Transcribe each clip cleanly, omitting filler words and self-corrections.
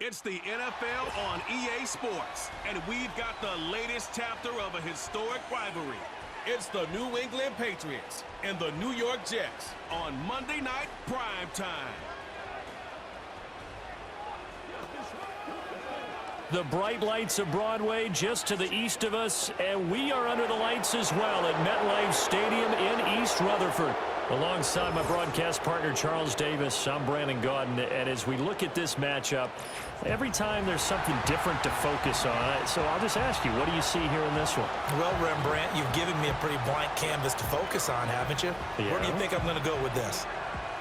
It's the NFL on EA Sports, and we've got the latest chapter of a historic rivalry. It's the New England Patriots and the New York Jets on Monday Night Prime Time. The bright lights of Broadway just to the east of us, and we are under the lights as well at MetLife Stadium in East Rutherford. Alongside my broadcast partner, Charles Davis, I'm Brandon Gaudin, and as we look at this matchup, every time there's something different to focus on. So I'll just ask you, what do you see here in this one? Well, Rembrandt, you've given me a pretty blank canvas to focus on, haven't you? Yeah. Where do you think I'm going to go with this?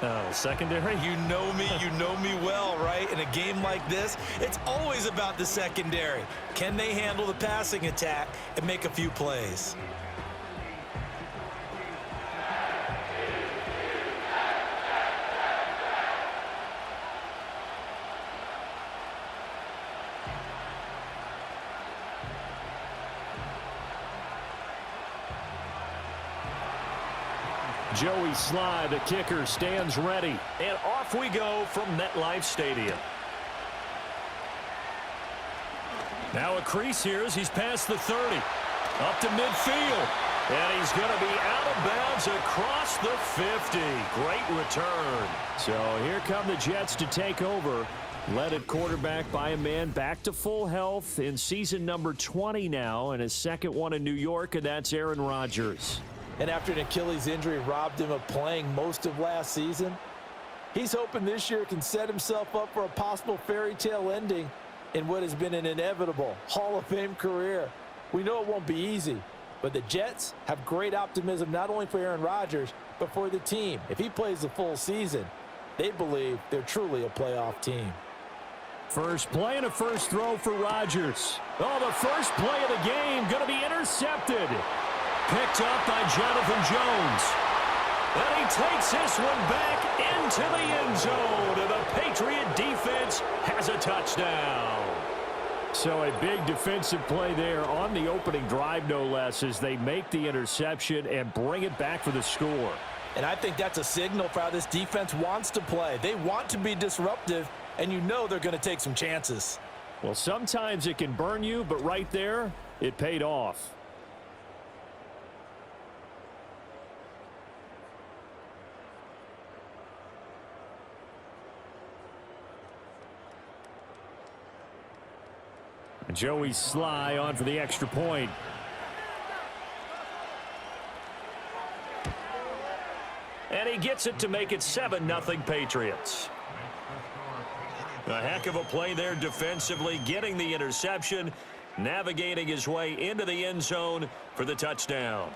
Oh, secondary? You know me well, right? In a game like this, it's always about the secondary. Can they handle the passing attack and make a few plays? Joey Sly, the kicker, stands ready. And off we go from MetLife Stadium. Now a crease here as he's past the 30. Up to midfield. And he's going to be out of bounds across the 50. Great return. So here come the Jets to take over. Led at quarterback by a man back to full health in season number 20 now. And his second one in New York, and that's Aaron Rodgers. And after an Achilles injury robbed him of playing most of last season, he's hoping this year can set himself up for a possible fairy tale ending in what has been an inevitable Hall of Fame career. We know it won't be easy, but the Jets have great optimism not only for Aaron Rodgers, but for the team. If he plays the full season, they believe they're truly a playoff team. First play and a first throw for Rodgers. Oh, the first play of the game going to be intercepted. Picked up by Jonathan Jones. And he takes this one back into the end zone. And the Patriot defense has a touchdown. So a big defensive play there on the opening drive, no less, as they make the interception and bring it back for the score. And I think that's a signal for how this defense wants to play. They want to be disruptive, and you know they're going to take some chances. Well, sometimes it can burn you, but right there, it paid off. Joey Sly on for the extra point. And he gets it to make it 7-0 Patriots. A heck of a play there defensively, getting the interception, navigating his way into the end zone for the touchdown.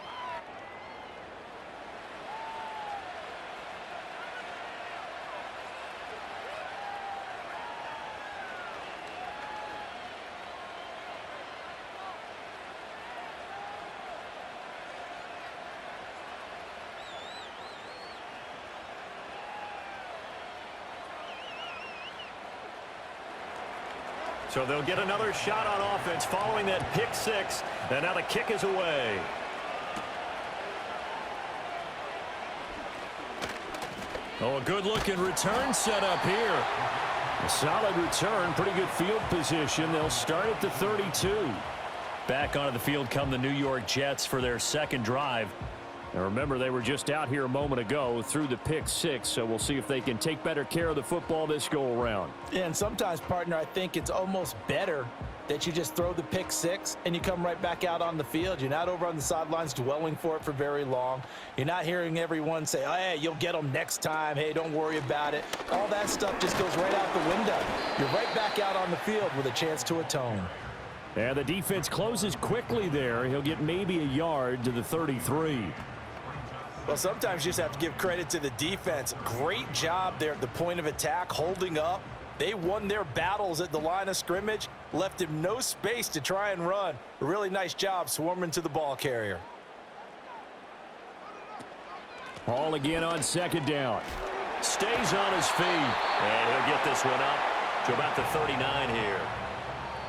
So they'll get another shot on offense following that pick six. And now the kick is away. Oh, a good-looking return set up here. A solid return, pretty good field position. They'll start at the 32. Back onto the field come the New York Jets for their second drive. And remember, they were just out here a moment ago through the pick six, so we'll see if they can take better care of the football this go-around. Yeah, and sometimes, partner, I think it's almost better that you just throw the pick six and you come right back out on the field. You're not over on the sidelines dwelling for it for very long. You're not hearing everyone say, oh, hey, you'll get them next time. Hey, don't worry about it. All that stuff just goes right out the window. You're right back out on the field with a chance to atone. And the defense closes quickly there. He'll get maybe a yard to the 33. Well, sometimes you just have to give credit to the defense. Great job there at the point of attack, holding up. They won their battles at the line of scrimmage, left him no space to try and run. A really nice job swarming to the ball carrier. Ball again on second down. Stays on his feet. And he'll get this one up to about the 39 here.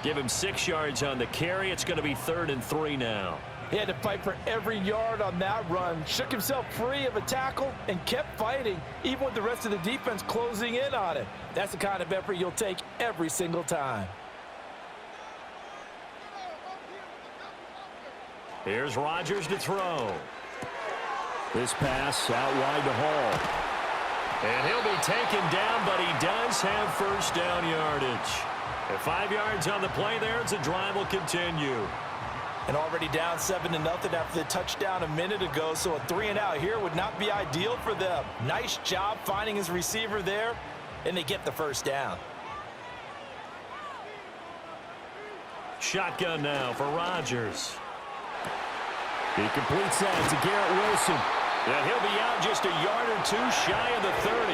Give him 6 yards on the carry. It's going to be 3rd and 3 now. He had to fight for every yard on that run, shook himself free of a tackle, and kept fighting, even with the rest of the defense closing in on him. That's the kind of effort you'll take every single time. Here's Rodgers to throw. This pass out wide to Hall. And he'll be taken down, but he does have first down yardage. At 5 yards on the play there, the drive will continue. And already down 7-0 after the touchdown a minute ago, so a 3-and-out here would not be ideal for them. Nice job finding his receiver there, and they get the first down. Shotgun now for Rodgers. He completes that to Garrett Wilson. And he'll be out just a yard or two shy of the 30.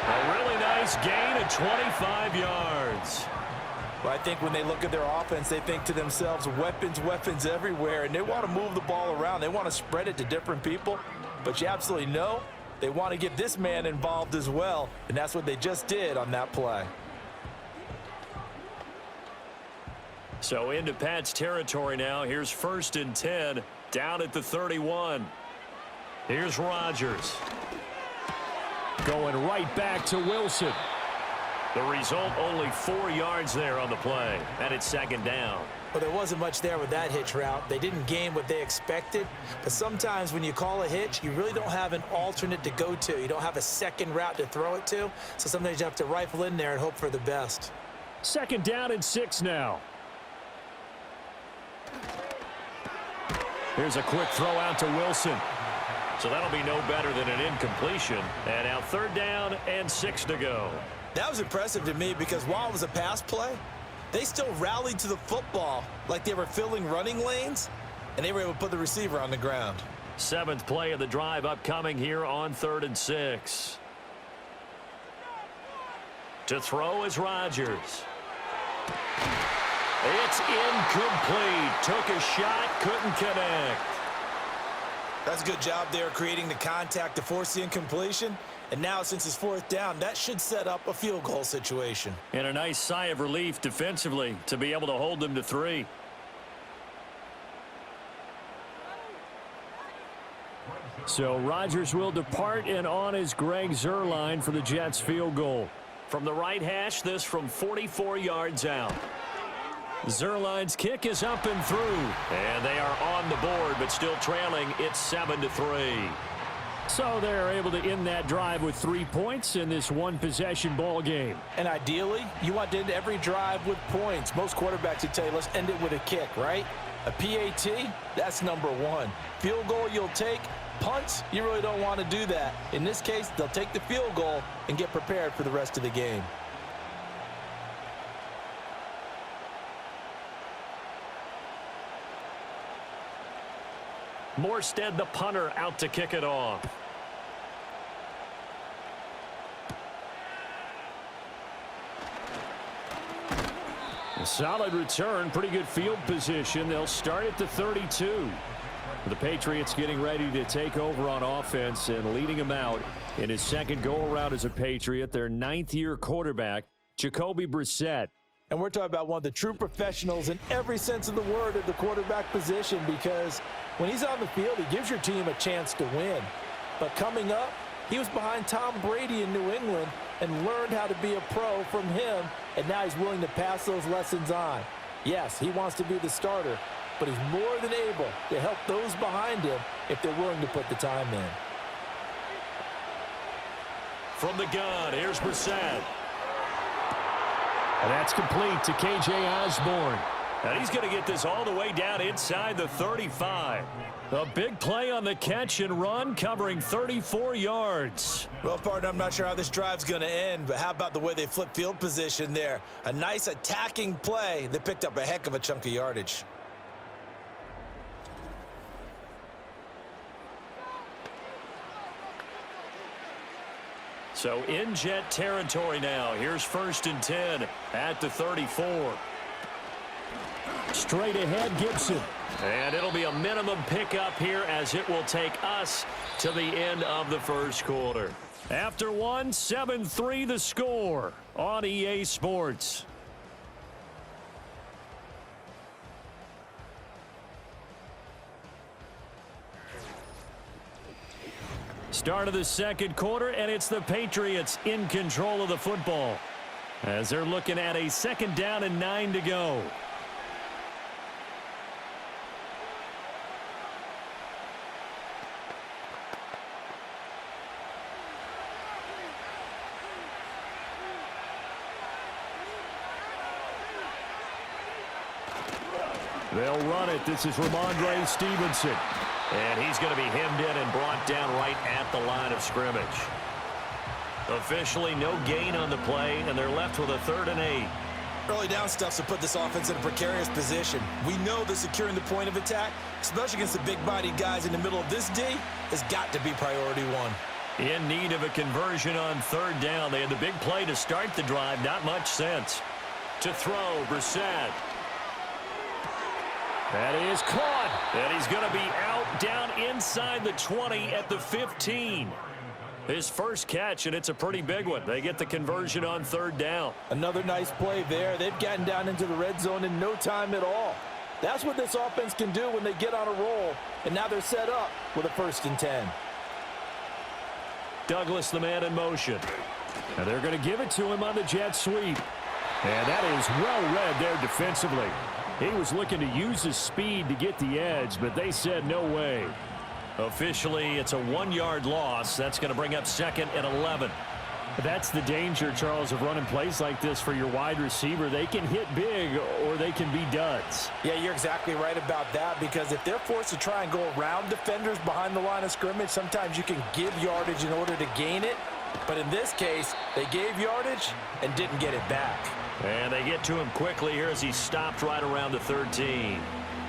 A really nice gain of 25 yards. Well, I think when they look at their offense, they think to themselves, weapons, weapons everywhere, and they want to move the ball around. They want to spread it to different people, but you absolutely know they want to get this man involved as well, and that's what they just did on that play. So into Pat's territory now. Here's 1st and 10, down at the 31. Here's Rodgers. Going right back to Wilson. The result, only 4 yards there on the play, and it's 2nd down. Well, there wasn't much there with that hitch route. They didn't gain what they expected, but sometimes when you call a hitch, you really don't have an alternate to go to. You don't have a second route to throw it to, so sometimes you have to rifle in there and hope for the best. 2nd down and 6 now. Here's a quick throw out to Wilson. So that'll be no better than an incompletion. And now 3rd down and 6 to go. That was impressive to me because while it was a pass play, they still rallied to the football like they were filling running lanes, and they were able to put the receiver on the ground. 7th play of the drive upcoming here on 3rd and 6. To throw is Rodgers. It's incomplete. Took a shot, couldn't connect. That's a good job there creating the contact to force the incompletion. And now since it's 4th down, that should set up a field goal situation. And a nice sigh of relief defensively to be able to hold them to 3. So Rodgers will depart, and on is Greg Zuerlein for the Jets field goal. From the right hash, this from 44 yards out. Zuerlein's kick is up and through. And they are on the board, but still trailing. It's 7-3. So they're able to end that drive with 3 points in this one-possession ball game. And ideally, you want to end every drive with points. Most quarterbacks would tell you, let's end it with a kick, right? A PAT, that's number 1. Field goal you'll take. Punts, you really don't want to do that. In this case, they'll take the field goal and get prepared for the rest of the game. Morstead, the punter, out to kick it off. A solid return, pretty good field position. They'll start at the 32. The Patriots getting ready to take over on offense and leading them out in his 2nd go-around as a Patriot, their 9th-year quarterback, Jacoby Brissett. And we're talking about one of the true professionals in every sense of the word at the quarterback position, because when he's on the field, he gives your team a chance to win. But coming up, he was behind Tom Brady in New England and learned how to be a pro from him, and now he's willing to pass those lessons on. Yes, he wants to be the starter, but he's more than able to help those behind him if they're willing to put the time in. From the gun, here's Brissett. And that's complete to K.J. Osborne. And he's going to get this all the way down inside the 35. A big play on the catch and run, covering 34 yards. Well, partner, I'm not sure how this drive's going to end, but how about the way they flip field position there? A nice attacking play that picked up a heck of a chunk of yardage. So in Jet territory now. Here's 1st and 10 at the 34. Straight ahead, Gibson. And it'll be a minimum pickup here as it will take us to the end of the 1st quarter. After 1, 7-3 the score on EA Sports. Start of the second quarter, and it's the Patriots in control of the football as they're looking at a 2nd down and 9 to go. They'll run it. This is Ramondre Stevenson. And he's going to be hemmed in and brought down right at the line of scrimmage. Officially no gain on the play, and they're left with a 3rd and 8. Early down stuff's to put this offense in a precarious position. We know that securing the point of attack, especially against the big-bodied guys in the middle of this D, has got to be priority 1. In need of a conversion on 3rd down. They had the big play to start the drive. Not much sense. To throw, Brissett. That is caught. And he's going to be out down inside the 20 at the 15. His first catch, and it's a pretty big one. They get the conversion on 3rd down. Another nice play there. They've gotten down into the red zone in no time at all. That's what this offense can do when they get on a roll. And now they're set up with a 1st and 10. Douglas, the man in motion. And they're going to give it to him on the jet sweep. And that is well read there defensively. He was looking to use his speed to get the edge, but they said no way. Officially, it's a 1-yard loss. That's going to bring up 2nd and 11. That's the danger, Charles, of running plays like this for your wide receiver. They can hit big or they can be duds. Yeah, you're exactly right about that, because if they're forced to try and go around defenders behind the line of scrimmage, sometimes you can give yardage in order to gain it. But in this case, they gave yardage and didn't get it back. And they get to him quickly here as he stopped right around the 13.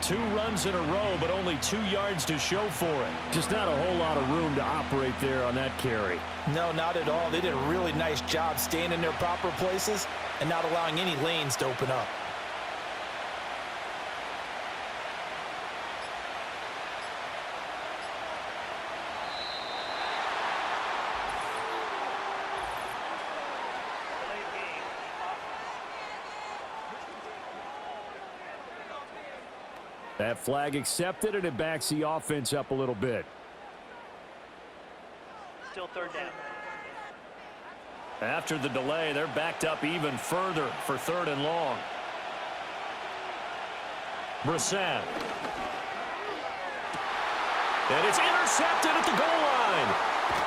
2 runs in a row, but only 2 yards to show for it. Just not a whole lot of room to operate there on that carry. No, not at all. They did a really nice job staying in their proper places and not allowing any lanes to open up. That flag accepted, and it backs the offense up a little bit. Still 3rd down. After the delay, they're backed up even further for 3rd and long. Brissett. And it's intercepted at the goal line.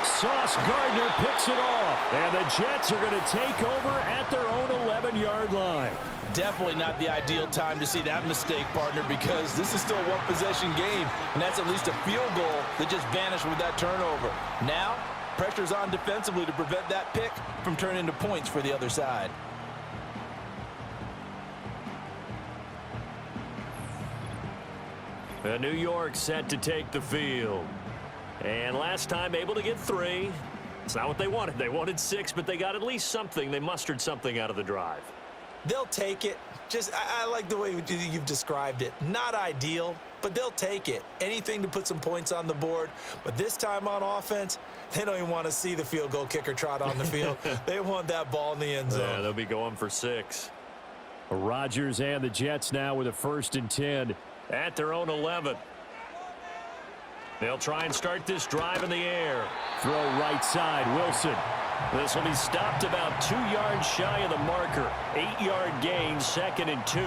Sauce Gardner picks it off. And the Jets are going to take over at their own 11-yard line. Definitely not the ideal time to see that mistake, partner, because this is still a 1-possession game, and that's at least a field goal that just vanished with that turnover. Now, pressure's on defensively to prevent that pick from turning into points for the other side. New York set to take the field. And last time able to get 3. It's not what they wanted. They wanted 6, but they got at least something. They mustered something out of the drive. They'll take it. I like the way you've described it. Not ideal, but they'll take it. Anything to put some points on the board. But this time on offense, they don't even want to see the field goal kicker trot on the field. They want that ball in the end zone. Yeah, they'll be going for 6. Rodgers and the Jets now with a 1st and 10 at their own 11. They'll try and start this drive in the air. Throw right side, Wilson. This will be stopped about 2 yards shy of the marker. 8-yard gain, 2nd and 2.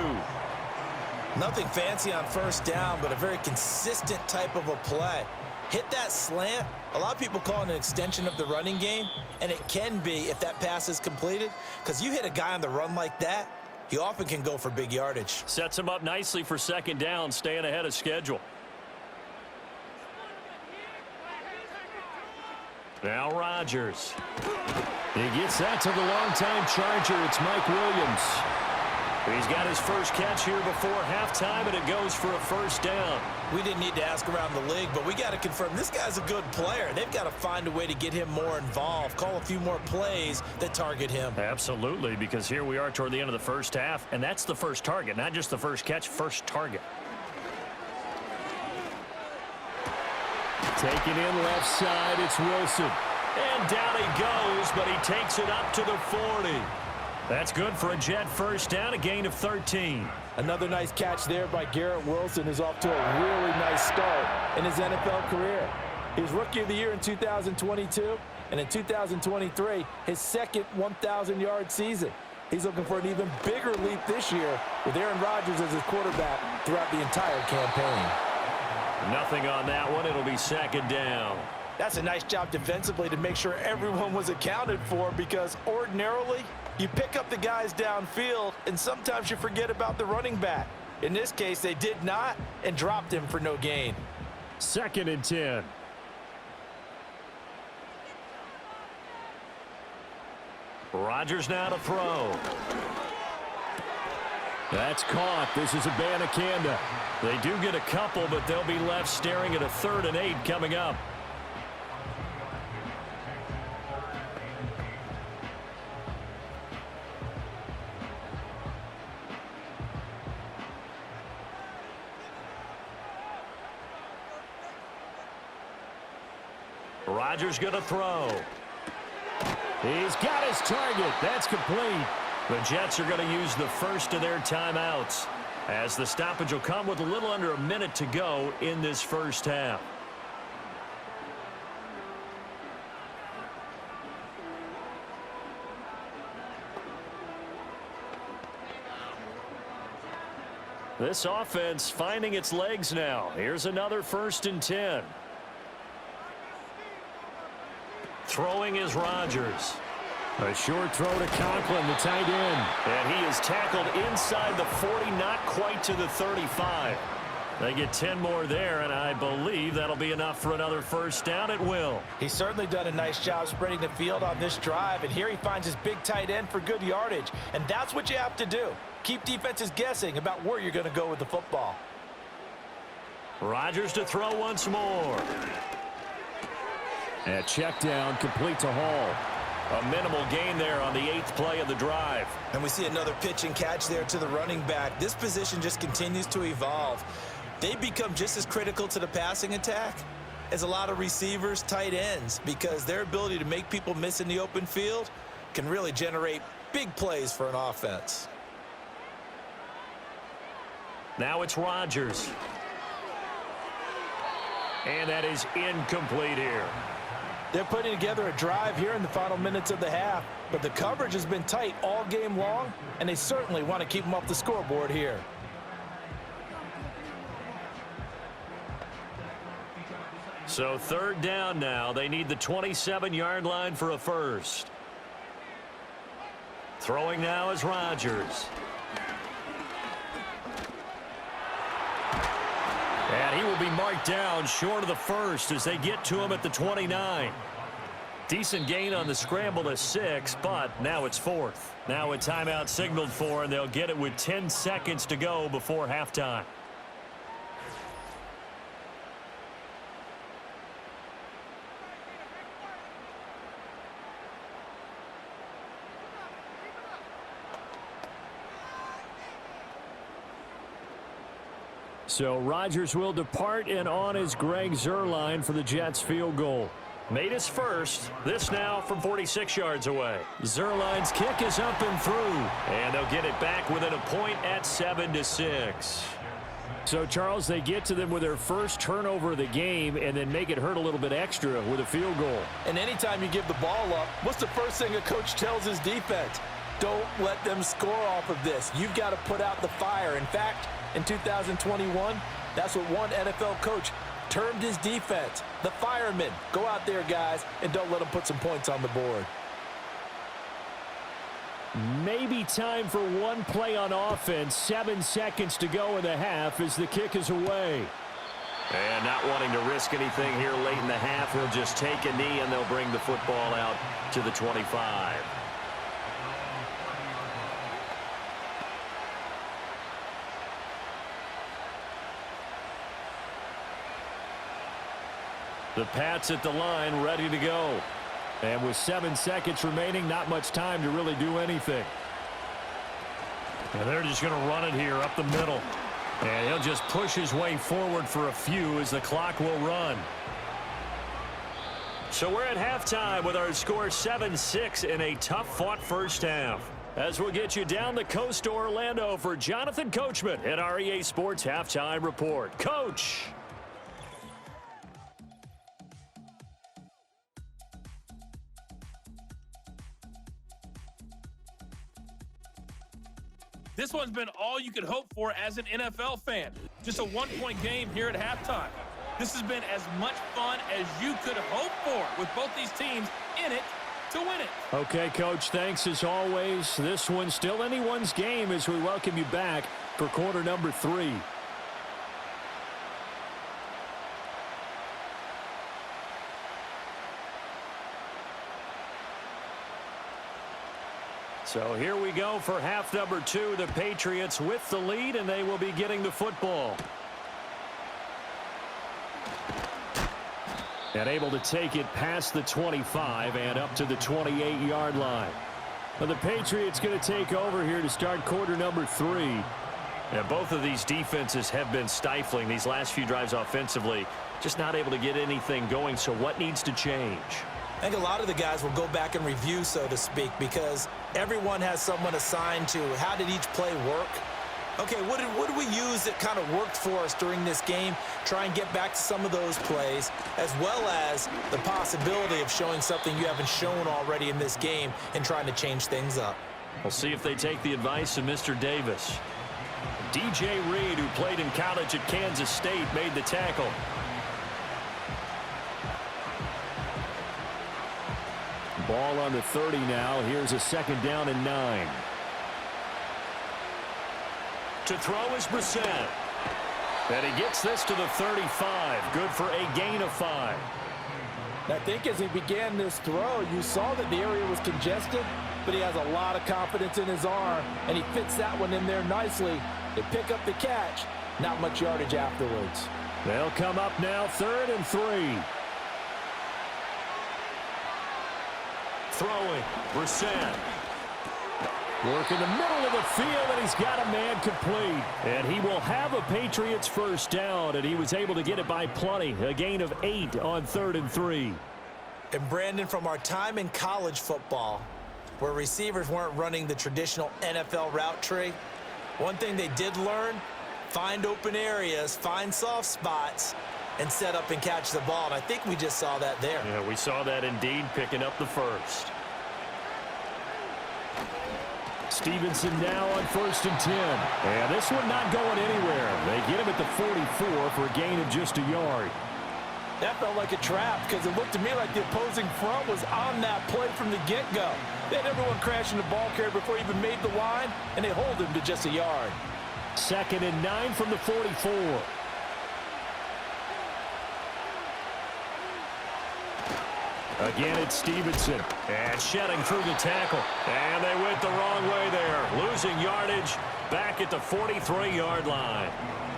Nothing fancy on 1st down, but a very consistent type of a play. Hit that slant. A lot of people call it an extension of the running game, and it can be if that pass is completed, because you hit a guy on the run like that, he often can go for big yardage. Sets him up nicely for 2nd down, staying ahead of schedule. Now Rodgers. He gets that to the longtime Charger. It's Mike Williams. He's got his first catch here before halftime, and it goes for a 1st down. We didn't need to ask around the league, but we got to confirm this guy's a good player. They've got to find a way to get him more involved, call a few more plays that target him. Absolutely, because here we are toward the end of the first half, and that's the first target, not just the first catch, first target. Taken in left side, it's Wilson. And down he goes, but he takes it up to the 40. That's good for a Jet 1st down, a gain of 13. Another nice catch there by Garrett Wilson, who's off to a really nice start in his NFL career. He was Rookie of the Year in 2022, and in 2023, his second 1,000-yard season. He's looking for an even bigger leap this year with Aaron Rodgers as his quarterback throughout the entire campaign. Nothing on that one. It'll be second down. That's a nice job defensively to make sure everyone was accounted for, because ordinarily you pick up the guys downfield and sometimes you forget about the running back. In this case, they did not and dropped him for no gain. 2nd and 10. Rodgers now to throw. That's caught. This is Abanikanda. They do get a couple, but they'll be left staring at a 3rd and 8 coming up. Rodgers going to throw. He's got his target. That's complete. The Jets are going to use the first of their timeouts, as the stoppage will come with a little under a minute to go in this first half. This offense finding its legs now. Here's another 1st and 10. Throwing is Rodgers. A short throw to Conklin, the tight end. And he is tackled inside the 40, not quite to the 35. They get 10 more there, and I believe that'll be enough for another first down. It will. He's certainly done a nice job spreading the field on this drive, and here he finds his big tight end for good yardage. And that's what you have to do. Keep defenses guessing about where you're going to go with the football. Rodgers to throw once more. And check down, complete to Hall. A minimal gain there on the 8th play of the drive. And we see another pitch and catch there to the running back. This position just continues to evolve. They become just as critical to the passing attack as a lot of receivers, tight ends, because their ability to make people miss in the open field can really generate big plays for an offense. Now it's Rodgers. And that is incomplete here. They're putting together a drive here in the final minutes of the half, but the coverage has been tight all game long, and they certainly want to keep them off the scoreboard here. So 3rd down now. They need the 27-yard line for a first. Throwing now is Rodgers. And he will be marked down short of the first as they get to him at the 29. Decent gain on the scramble to 6, but now it's 4th. Now a timeout signaled for, and they'll get it with 10 seconds to go before halftime. So Rodgers will depart, and on is Greg Zuerlein for the Jets field goal. Made his first. This now from 46 yards away. Zuerlein's kick is up and through. And they'll get it back within a point at 7-6. So, Charles, they get to them with their first turnover of the game and then make it hurt a little bit extra with a field goal. And anytime you give the ball up, what's the first thing a coach tells his defense? Don't let them score off of this. You've got to put out the fire. In fact, in 2021, that's what one NFL coach termed his defense, the firemen. Go out there, guys, and don't let them put some points on the board. Maybe time for one play on offense. 7 seconds to go in the half as the kick is away. And not wanting to risk anything here late in the half, he'll just take a knee and they'll bring the football out to the 25. The Pats at the line, ready to go. And with 7 seconds remaining, not much time to really do anything. And they're just going to run it here up the middle. And he'll just push his way forward for a few as the clock will run. So we're at halftime with our score 7-6 in a tough-fought first half. As we'll get you down the coast to Orlando for Jonathan Coachman at our EA Sports Halftime Report. Coach! This one's been all you could hope for as an NFL fan. Just a one-point game here at halftime. This has been as much fun as you could hope for with both these teams in it to win it. Okay, Coach, thanks as always. This one's still anyone's game as we welcome you back for quarter number 3. So here we go for half number 2. The Patriots with the lead, and they will be getting the football. And able to take it past the 25 and up to the 28-yard line. Well, the Patriots going to take over here to start quarter number 3. Yeah, both of these defenses have been stifling these last few drives offensively. Just not able to get anything going, so what needs to change? I think a lot of the guys will go back and review, so to speak, because everyone has someone assigned to how did each play work. Okay, what did we use that kind of worked for us during this game? Try and get back to some of those plays, as well as the possibility of showing something you haven't shown already in this game and trying to change things up. We'll see if they take the advice of Mr. Davis. DJ Reed, who played in college at Kansas State, made the tackle. Ball on the 30 now. Here's a 2nd down and 9. To throw is Brissett. And he gets this to the 35. Good for a gain of 5. I think as he began this throw, you saw that the area was congested, but he has a lot of confidence in his arm, and he fits that one in there nicely. They pick up the catch. Not much yardage afterwards. They'll come up now 3rd and 3. Throwing, Brissett. Work in the middle of the field, and he's got a man complete. And he will have a Patriots first down, and he was able to get it by plenty. A gain of 8 on 3rd and 3. And Brandon, from our time in college football, where receivers weren't running the traditional NFL route tree, one thing they did learn, find open areas, find soft spots, and set up and catch the ball. And I think we just saw that there. Yeah, we saw that indeed, picking up the first. Stevenson now on 1st and 10. And this one not going anywhere. They get him at the 44 for a gain of just a yard. That felt like a trap because it looked to me like the opposing front was on that play from the get-go. They had everyone crashing the ball carrier before he even made the line, and they hold him to just a yard. 2nd and 9 from the 44. Again, it's Stevenson. And shedding through the tackle. And they went the wrong way there. Losing yardage back at the 43-yard line.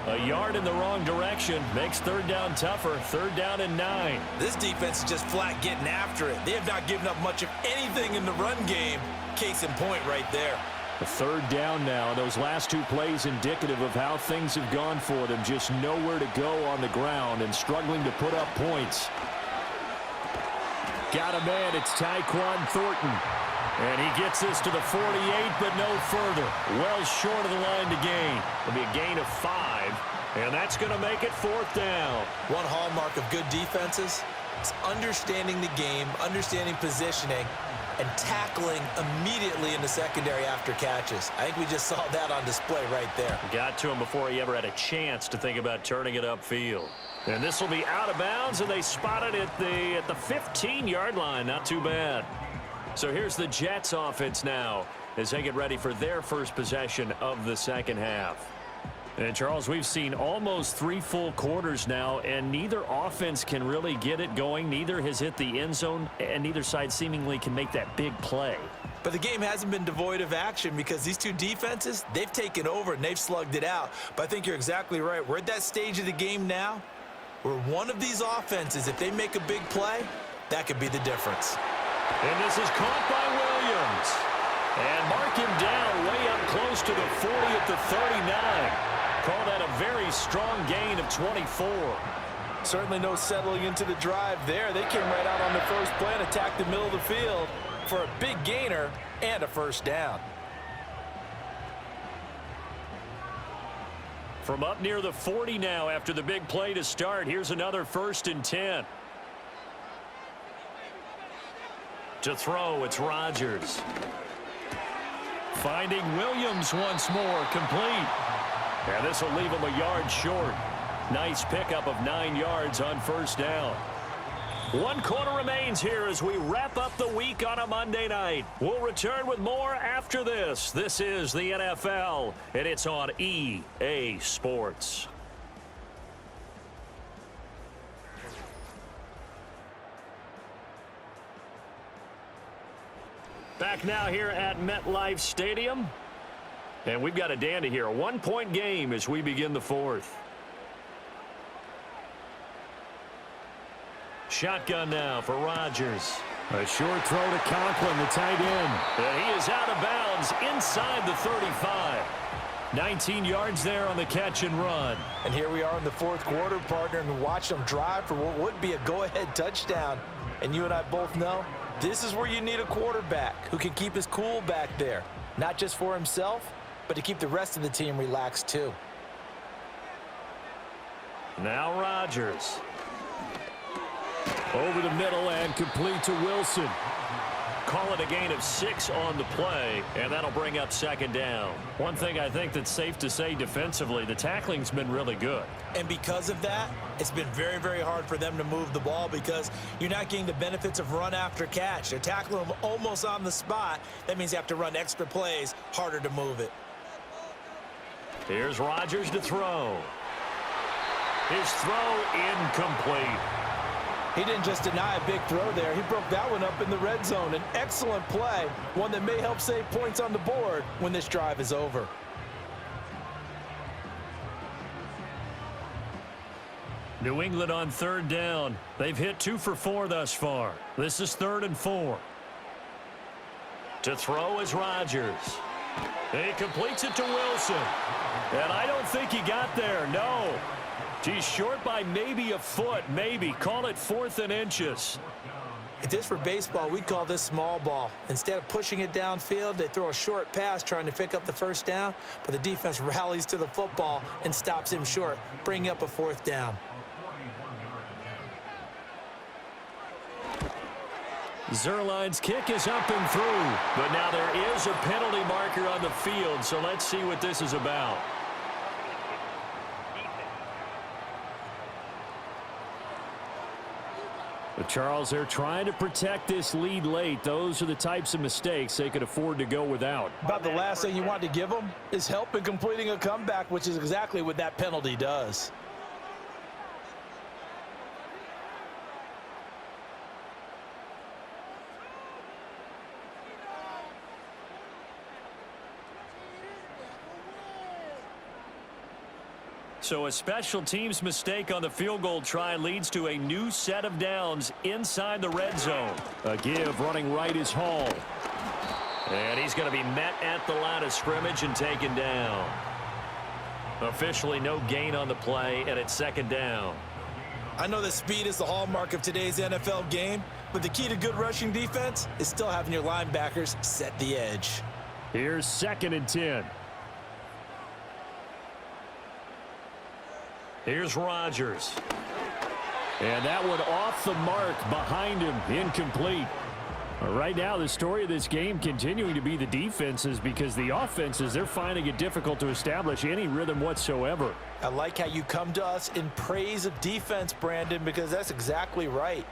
A yard in the wrong direction makes 3rd down tougher. 3rd down and 9. This defense is just flat getting after it. They have not given up much of anything in the run game. Case in point right there. A 3rd down now. Those last 2 plays indicative of how things have gone for them. Just nowhere to go on the ground and struggling to put up points. Got a man. It's Tyquan Thornton. And he gets this to the 48, but no further. Well short of the line to gain. It'll be a gain of 5, and that's going to make it 4th down. One hallmark of good defenses is understanding the game, understanding positioning, and tackling immediately in the secondary after catches. I think we just saw that on display right there. Got to him before he ever had a chance to think about turning it upfield. And this will be out of bounds, and they spot it at the 15-yard line. Not too bad. So here's the Jets offense now as they get ready for their first possession of the second half. And Charles, we've seen almost 3 full quarters now, and neither offense can really get it going. Neither has hit the end zone, and neither side seemingly can make that big play. But the game hasn't been devoid of action because these two defenses, they've taken over and they've slugged it out. But I think you're exactly right. We're at that stage of the game now where one of these offenses, if they make a big play, that could be the difference. And this is caught by Williams. And mark him down way up close to the 40 at the 39. Call that a very strong gain of 24. Certainly no settling into the drive there. They came right out on the first play and attacked the middle of the field for a big gainer and a first down. From up near the 40 now after the big play to start, here's another 1st and 10. To throw, it's Rodgers. Finding Williams once more, complete. And this will leave him a yard short. Nice pickup of 9 yards on first down. 1 quarter remains here as we wrap up the week on a Monday night. We'll return with more after this. This is the NFL, and it's on EA Sports. Back now here at MetLife Stadium. And we've got a dandy here. A 1-point game as we begin the fourth. Shotgun now for Rodgers. A short throw to Conklin, the tight end. And he is out of bounds inside the 35. 19 yards there on the catch and run. And here we are in the fourth quarter, partner, and watch them drive for what would be a go-ahead touchdown. And you and I both know this is where you need a quarterback who can keep his cool back there. Not just for himself, but to keep the rest of the team relaxed too. Now Rodgers. Over the middle and complete to Wilson. Call it a gain of 6 on the play, and that'll bring up second down. One thing I think that's safe to say defensively, the tackling's been really good. And because of that, it's been very, very hard for them to move the ball because you're not getting the benefits of run after catch. They're tackling them almost on the spot. That means you have to run extra plays, harder to move it. Here's Rodgers to throw. His throw incomplete. He didn't just deny a big throw there. He broke that one up in the red zone. An excellent play, one that may help save points on the board when this drive is over. New England on third down. They've hit 2 for 4 thus far. This is 3rd and 4. To throw is Rodgers. He completes it to Wilson. And I don't think he got there, no. He's short by maybe a foot, maybe. Call it 4th and inches. If this were baseball, we'd call this small ball. Instead of pushing it downfield, they throw a short pass trying to pick up the first down, but the defense rallies to the football and stops him short, bringing up a 4th down. Zerline's kick is up and through, but now there is a penalty marker on the field, so let's see what this is about. But Charles, they're trying to protect this lead late. Those are the types of mistakes they could afford to go without. About the last thing you want to give them is help in completing a comeback, which is exactly what that penalty does. So a special teams mistake on the field goal try leads to a new set of downs inside the red zone. A give running right is Hall. And he's going to be met at the line of scrimmage and taken down. Officially no gain on the play, and it's second down. I know that speed is the hallmark of today's NFL game, but the key to good rushing defense is still having your linebackers set the edge. Here's 2nd and 10. Here's Rodgers. And that one off the mark behind him, incomplete. Right now, the story of this game continuing to be the defenses because the offenses, they're finding it difficult to establish any rhythm whatsoever. I like how you come to us in praise of defense, Brandon, because that's exactly right.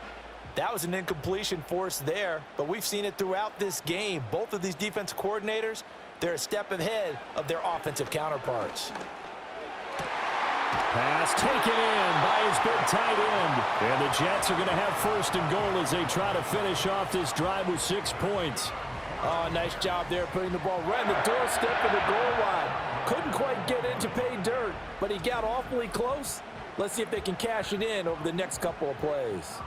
That was an incompletion forced there, but we've seen it throughout this game. Both of these defense coordinators, they're a step ahead of their offensive counterparts. Pass taken in by his big tight end. And the Jets are going to have 1st and goal as they try to finish off this drive with 6 points. Oh, nice job there putting the ball right in the doorstep of the goal line. Couldn't quite get in to pay dirt, but he got awfully close. Let's see if they can cash it in over the next couple of plays.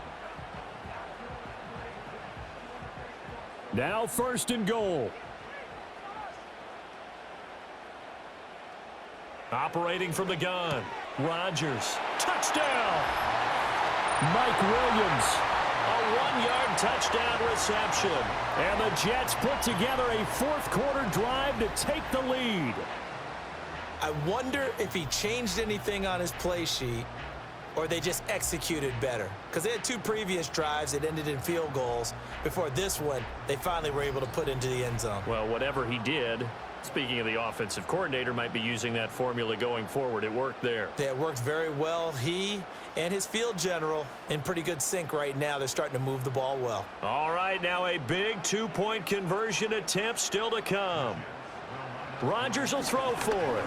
Now 1st and goal. Operating from the gun, Rodgers. Touchdown! Mike Williams. A 1-yard touchdown reception. And the Jets put together a 4th quarter drive to take the lead. I wonder if he changed anything on his play sheet or they just executed better? Because they had 2 previous drives that ended in field goals. Before this one, they finally were able to put into the end zone. Well, whatever he did, speaking of the offensive coordinator, might be using that formula going forward. It worked there. Yeah, it worked very well. He and his field general in pretty good sync right now. They're starting to move the ball well. All right, now a big 2-point conversion attempt still to come. Rodgers will throw for it.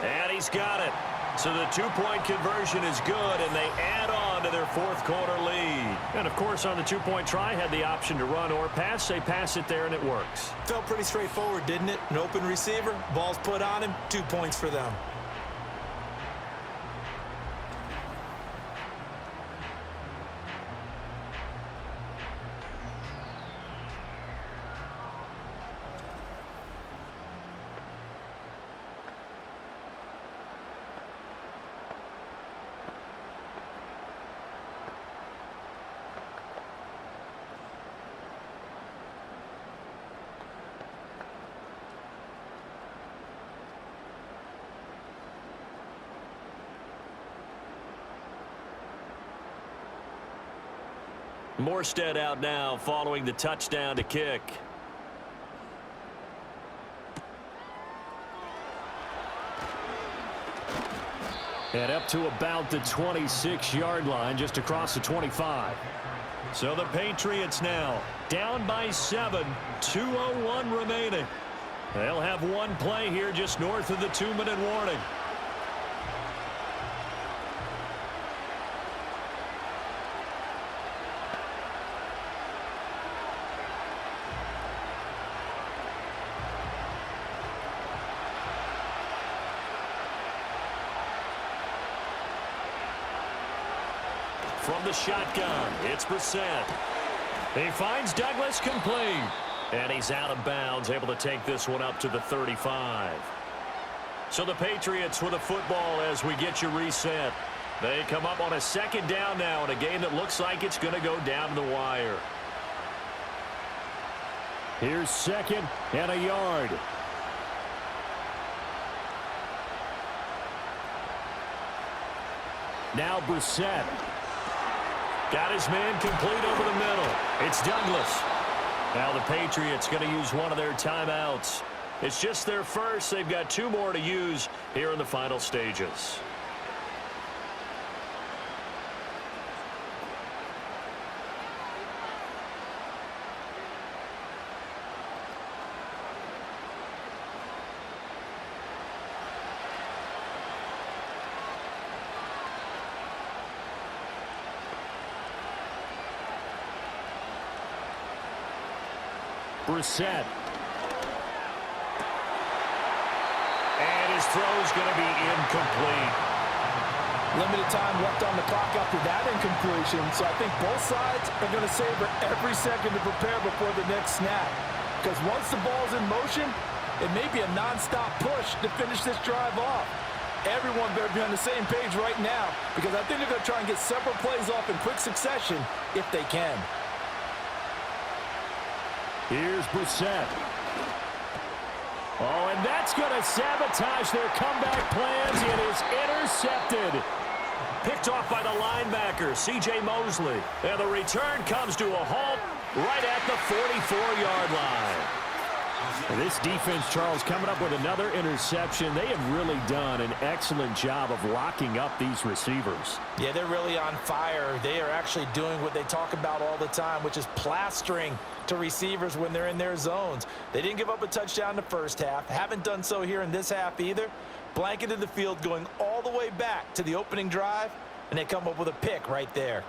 And he's got it. So the 2-point conversion is good, and they add on to their 4th quarter lead. And, of course, on the 2-point try, had the option to run or pass. They pass it there, and it works. Felt pretty straightforward, didn't it? An open receiver, ball's put on him, 2 points for them. Morstead out now following the touchdown to kick. And up to about the 26-yard line, just across the 25. So the Patriots now down by 7, 2:01 remaining. They'll have one play here just north of the 2-minute warning. From the shotgun, it's Brissett. He finds Douglas complete. And he's out of bounds, able to take this one up to the 35. So the Patriots with a football as we get you reset. They come up on a 2nd down now in a game that looks like it's going to go down to the wire. Here's 2nd and a yard. Now Brissett. Got his man complete over the middle. It's Douglas. Now the Patriots going to use one of their timeouts. It's just their first. They've got 2 more to use here in the final stages. Brissett. And his throw's going to be incomplete. Limited time left on the clock after that incompletion, so I think both sides are going to savor every second to prepare before the next snap. Because once the ball's in motion, it may be a nonstop push to finish this drive off. Everyone better be on the same page right now, because I think they're going to try and get several plays off in quick succession if they can. Here's Brissett. Oh, and that's going to sabotage their comeback plans. It is intercepted. Picked off by the linebacker, C.J. Mosley. And the return comes to a halt right at the 44-yard line. This defense, Charles, coming up with another interception. They have really done an excellent job of locking up these receivers. Yeah, they're really on fire. They are actually doing what they talk about all the time, which is plastering to receivers when they're in their zones. They didn't give up a touchdown in the first half. Haven't done so here in this half either. Blanketed the field going all the way back to the opening drive, and they come up with a pick right there.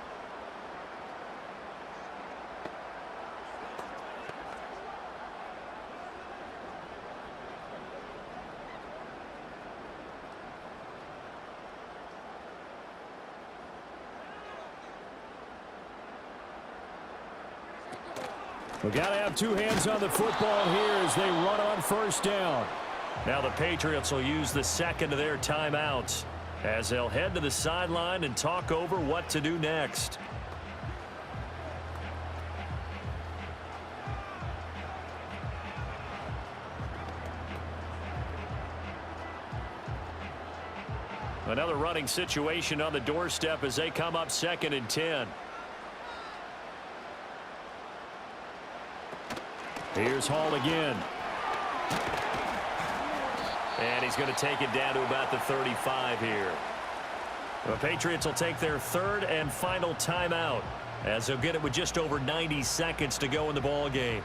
We've got to have 2 hands on the football here as they run on 1st down. Now the Patriots will use the 2nd of their timeouts as they'll head to the sideline and talk over what to do next. Another running situation on the doorstep as they come up 2nd and 10. Here's Hall again. And he's going to take it down to about the 35 here. The Patriots will take their 3rd and final timeout as they'll get it with just over 90 seconds to go in the ball game.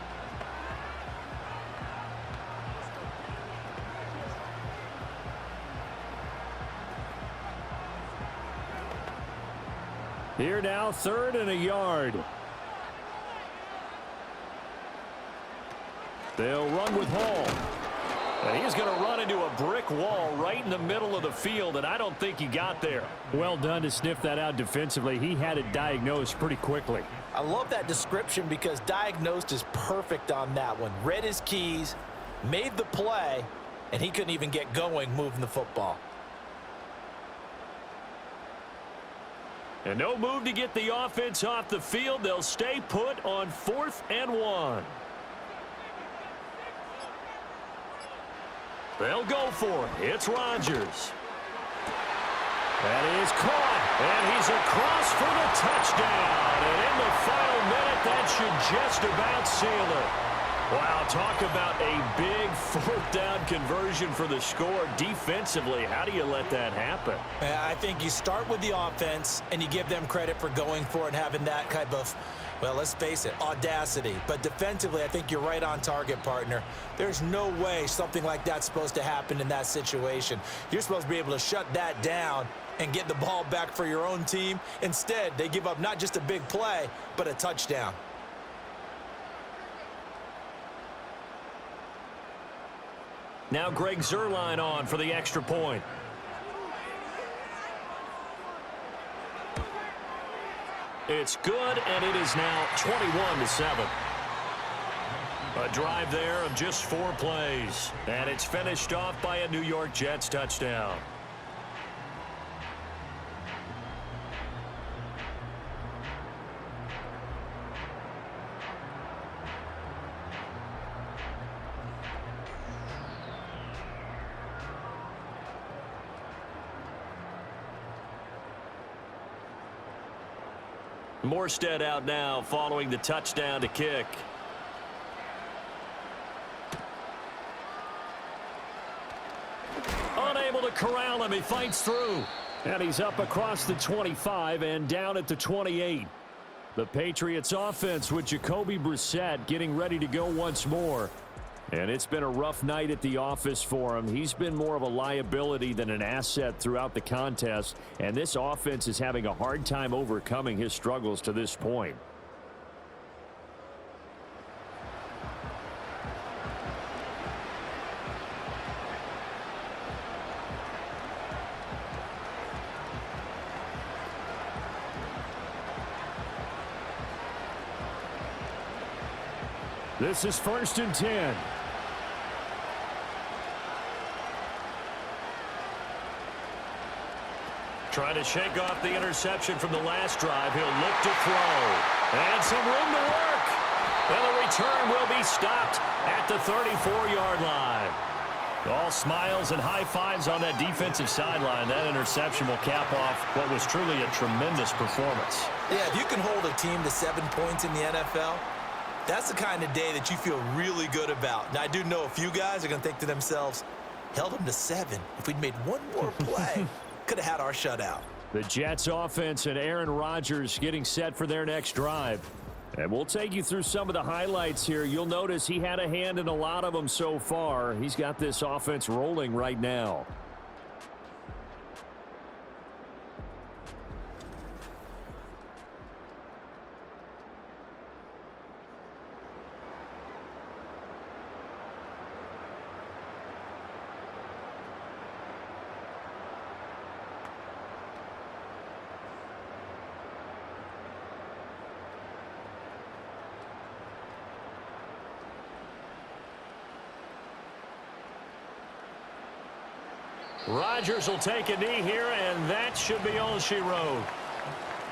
Here now, 3rd and a yard. They'll run with Hall. And he's going to run into a brick wall right in the middle of the field, and I don't think he got there. Well done to sniff that out defensively. He had it diagnosed pretty quickly. I love that description because diagnosed is perfect on that one. Read his keys, made the play, and he couldn't even get going moving the football. And no move to get the offense off the field. They'll stay put on 4th and 1. They'll go for it. It's Rodgers. That is caught. And he's across for the touchdown. And in the final minute, that should just about seal it. Wow, talk about a big 4th down conversion for the score. Defensively, how do you let that happen? I think you start with the offense, and you give them credit for going for it and having that type of, well, let's face it, audacity. But defensively, I think you're right on target, partner. There's no way something like that's supposed to happen in that situation. You're supposed to be able to shut that down and get the ball back for your own team. Instead, they give up not just a big play, but a touchdown. Now Greg Zuerlein on for the extra point. It's good, and it is now 21-7. A drive there of just 4 plays, and it's finished off by a New York Jets touchdown. Morstead out now following the touchdown to kick. Unable to corral him. He fights through. And he's up across the 25 and down at the 28. The Patriots offense with Jacoby Brissett getting ready to go once more. And it's been a rough night at the office for him. He's been more of a liability than an asset throughout the contest. And this offense is having a hard time overcoming his struggles to this point. This is 1st and 10. Trying to shake off the interception from the last drive. He'll look to throw. And some room to work. And the return will be stopped at the 34-yard line. All smiles and high fives on that defensive sideline. That interception will cap off what was truly a tremendous performance. Yeah, if you can hold a team to 7 points in the NFL, that's the kind of day that you feel really good about. Now, I do know a few guys are going to think to themselves, held them to 7. If we'd made one more play, could have had our shutout. The Jets offense and Aaron Rodgers getting set for their next drive. And we'll take you through some of the highlights here. You'll notice he had a hand in a lot of them so far. He's got this offense rolling right now. Rodgers will take a knee here, and that should be all she wrote.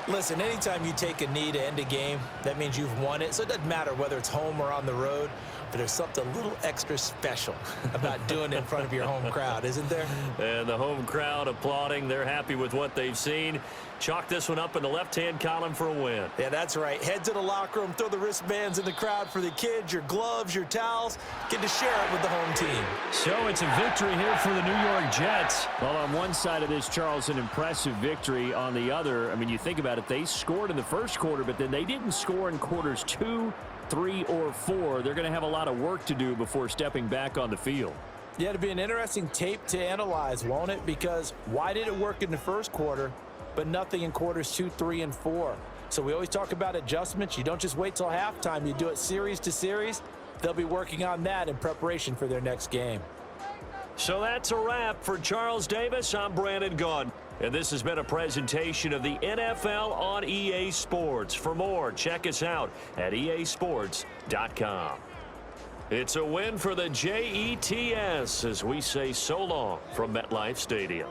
Listen, anytime you take a knee to end a game, that means you've won it. So it doesn't matter whether it's home or on the road, but there's something a little extra special about doing it in front of your home crowd, isn't there? And the home crowd applauding. They're happy with what they've seen. Chalk this one up in the left-hand column for a win. Yeah, that's right. Head to the locker room, throw the wristbands in the crowd for the kids, your gloves, your towels. Get to share it with the home team. So it's a victory here for the New York Jets. Well, on one side of this, Charles, an impressive victory. On the other, I mean, you think about it, they scored in the first quarter, but then they didn't score in quarters 2, 3, or 4. They're going to have a lot of work to do before stepping back on the field. Yeah, it'll be an interesting tape to analyze, won't it? Because why did it work in the first quarter, but nothing in quarters 2, 3, and 4? So we always talk about adjustments. You don't just wait till halftime. You do it series to series. They'll be working on that in preparation for their next game. So that's a wrap for Charles Davis. I'm Brandon Gaudin. And this has been a presentation of the NFL on EA Sports. For more, check us out at easports.com. It's a win for the Jets as we say so long from MetLife Stadium.